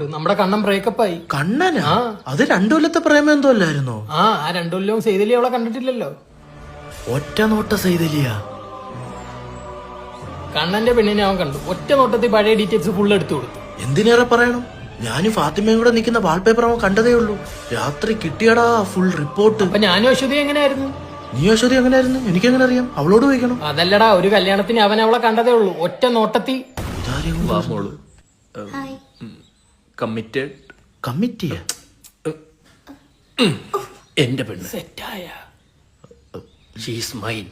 നമ്മുടെ കണ്ണൻ ബ്രേക്കപ്പ് ആയി. കണ്ണനാ? അത് 2 കൊല്ലത്തെ പ്രേമം എന്തോ അല്ലായിരുന്നോ? ആ 2 കൊല്ലവും സെയ്തലി അവളെ കണ്ടിട്ടില്ലല്ലോ. ഒറ്റ നോട്ട സൈതലിയ കണ്ണന്റെ പെണ്ണിനെ അവൻ കണ്ടു. ഒറ്റ നോട്ടത്തിൽ പഴയ ഡീറ്റെയിൽസ് ഫുൾ എടുത്തു കൊടുത്തു. എന്തിനേറെ പറയണം, ഞാനും ഫാത്തിമയും കൂടെ നിൽക്കുന്ന വാൾപേപ്പർ അവൻ കണ്ടതേ ഉള്ളൂ. രാത്രി കിട്ടിയടാ ഫുൾ റിപ്പോർട്ട്. അപ്പൊ ഞാനും അശ്വതി എങ്ങനെയായിരുന്നു? നീ അശ്വതി എങ്ങനെയായിരുന്നു? എനിക്കെങ്ങനെ അറിയാം? അവളോട് ചോദിക്കണം. അതല്ലടാ, ഒരു കല്യാണത്തിന് അവൻ അവളെ കണ്ടതേ ഉള്ളൂ. ഒറ്റ നോട്ടത്തിൽ. കമ്മിറ്റഡ്. കമ്മിറ്റിയ എന്റെ പെണ്ണ് സെറ്റായ ഷീസ് മൈൻ.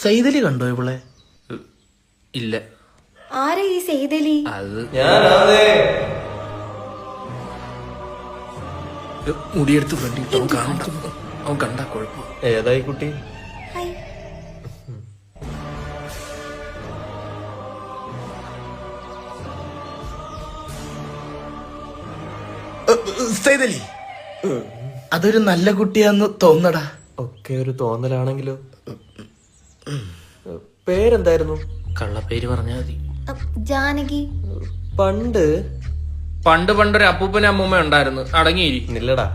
സൈതലി കണ്ടോ ഇവളെ? ഇല്ല. ആരാ ഈ സെയ്തലി? അത് മുടിയെടുത്ത് ഫ്രണ്ടിട്ട് അവൻ കാണണ്ട. അവൻ കണ്ടാ കുഴപ്പം. ഏതായി കുട്ടി? ഹായ്. സൈതലി അതൊരു നല്ല കുട്ടിയാന്ന് തോന്നടാ. ഒക്കെ ഒരു തോന്നലാണെങ്കിലോ. പേരെന്തായിരുന്നു? കള്ളപ്പേര് പറഞ്ഞാ മതി. ജാനകി. പണ്ടൊരു അപ്പൂപ്പനും അമ്മൂമ്മ ഉണ്ടായിരുന്നു. അടങ്ങിയിരി. ഇല്ലടാ,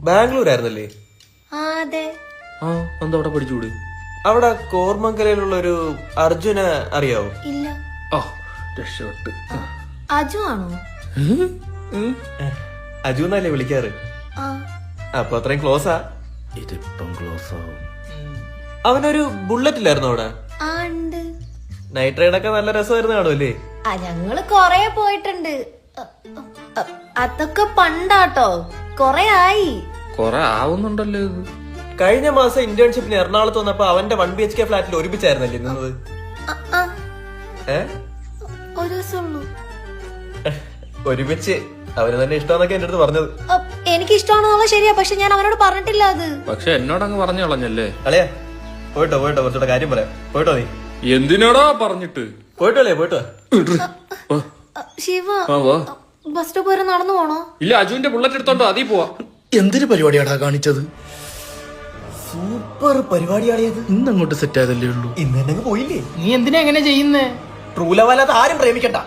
ബാംഗ്ലൂർ ആയിരുന്നല്ലേ? അതെ. ആ എന്താ അവിടെ പഠിച്ചൂട്? അവിടെ കോർമംഗലയിലുള്ള ഒരു അർജുനെ അറിയാവോ? ഇല്ല. ഓ രക്ഷപ്പെട്ട്. അജു ആണോ? അജു എന്നല്ലേ വിളിക്കാറ്? ആ. അപ്പൊ അത്രയും ക്ലോസാ. ഇതിപ്പം ക്ലോസ് ആവും. അവനൊരു ബുള്ളറ്റില്ലായിരുന്നു അവിടെ? ആ ഉണ്ട്. നൈറ്റ് റൈഡ് ഒക്കെ നല്ല രസമായിരുന്നു കാണുമല്ലേ? ഞങ്ങള് കൊറേ പോയിട്ടുണ്ട്. അതൊക്കെ പണ്ടാട്ടോ, കൊറേ ആയി. കൊറേ ആവുന്നുണ്ടല്ലോ ഇത്. കഴിഞ്ഞ മാസം ഇന്റേൺഷിപ്പിന് എറണാകുളത്ത് വന്നപ്പോ അവന്റെ 1 BHK ഫ്ലാറ്റിൽ ഒരുമിച്ചായിരുന്നല്ലേ നിന്നത്? ഒരു ദിവസം ഉള്ളൂ. ഒരുമിച്ച് അവന് തന്നെ ഇഷ്ടമാന്നൊക്കെ എന്റെ അടുത്ത് പറഞ്ഞത്. എനിക്ക് ഇഷ്ടമാണെന്നുള്ള ശരിയാ, പക്ഷെ ഞാൻ അവനോട് പറഞ്ഞിട്ടില്ല അത്. പക്ഷെ എന്നോടങ്ങ് പറഞ്ഞു കളഞ്ഞല്ലേ. അളയാ പോയിട്ടോ കുറച്ചുകൂടെ കാര്യം പറയാം. പോയിട്ടോ നീ. എന്തിനോടാ പറഞ്ഞിട്ട്? പോയിട്ടോ. ശിവ, ആ വാ. ബസ് സ്റ്റോപ്പ് വരെ നടന്നു പോണോ? ഇല്ല, അജുവിന്റെ ബുള്ളറ്റ് എടുത്തോണ്ടോ അതീ പോവാ. എന്തൊരു പരിപാടിയാടാ കാണിച്ചത്? സൂപ്പർ പരിപാടിയാണിയത്. ഇന്നങ്ങോട്ട് സെറ്റ് ആയതല്ലേ ഉള്ളൂ. ഇന്ന് തന്നെ പോയില്ലേ? നീ എന്തിനാ എങ്ങനെ ചെയ്യുന്നേ? ട്രൂ ലവ് അല്ലാതെ ആരും പ്രേമിക്കണ്ട.